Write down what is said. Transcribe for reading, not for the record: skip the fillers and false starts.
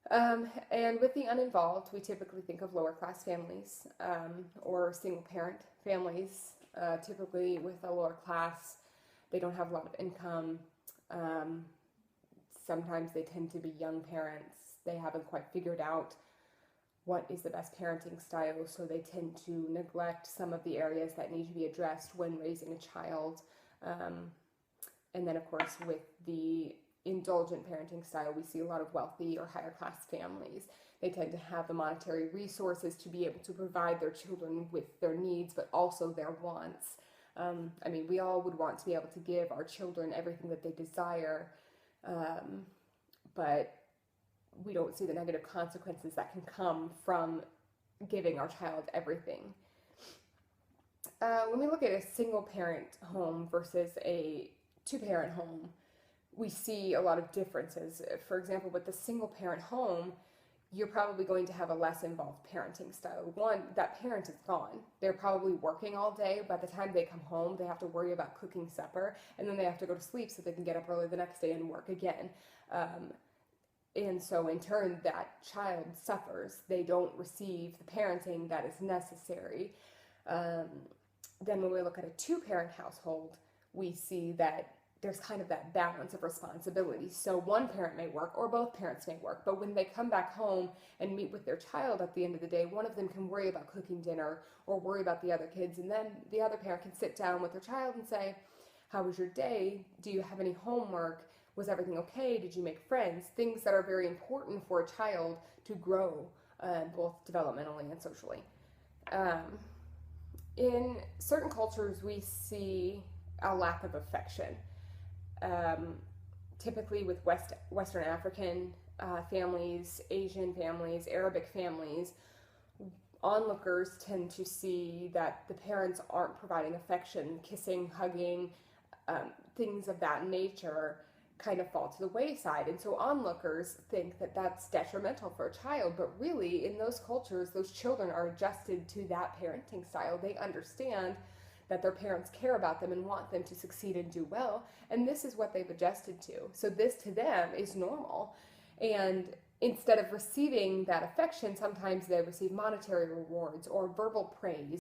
And with the uninvolved, we typically think of lower class families or single parent families. Typically, with a lower class, they don't have a lot of income. Um, Sometimes they tend to be young parents. They haven't quite figured out what is the best parenting style, so they tend to neglect some of the areas that need to be addressed when raising a child. Um, and then, of course, with the indulgent parenting style, we see a lot of wealthy or higher class families. They tend to have the monetary resources to be able to provide their children with their needs, but also their wants. I mean, we all would want to be able to give our children everything that they desire, um, but we don't see the negative consequences that can come from giving our child everything. When we look at a single parent home versus a two parent home, we see a lot of differences. For example, with the single parent home, you're probably going to have a less involved parenting style. One, that parent is gone. They're probably working all day. By the time they come home, they have to worry about cooking supper, and then they have to go to sleep so they can get up early the next day and work again. And so, in turn, that child suffers. They don't receive the parenting that is necessary. Um, then, when we look at a two parent household, we see that there's kind of that balance of responsibility. So one parent may work or both parents may work, but when they come back home and meet with their child at the end of the day, one of them can worry about cooking dinner or worry about the other kids, and then the other parent can sit down with their child and say, how was your day? Do you have any homework? Was everything okay? Did you make friends? Things that are very important for a child to grow, both developmentally and socially. Um, in certain cultures, we see a lack of affection. Um, Typically with Western African families, Asian families, Arabic families, onlookers tend to see that the parents aren't providing affection, kissing, hugging, things of that nature kind of fall to the wayside. And so onlookers think that that's detrimental for a child, but really in those cultures, those children are adjusted to that parenting style. They understand that their parents care about them and want them to succeed and do well, and this is what they've adjusted to. So this to them is normal. And instead of receiving that affection, sometimes they receive monetary rewards or verbal praise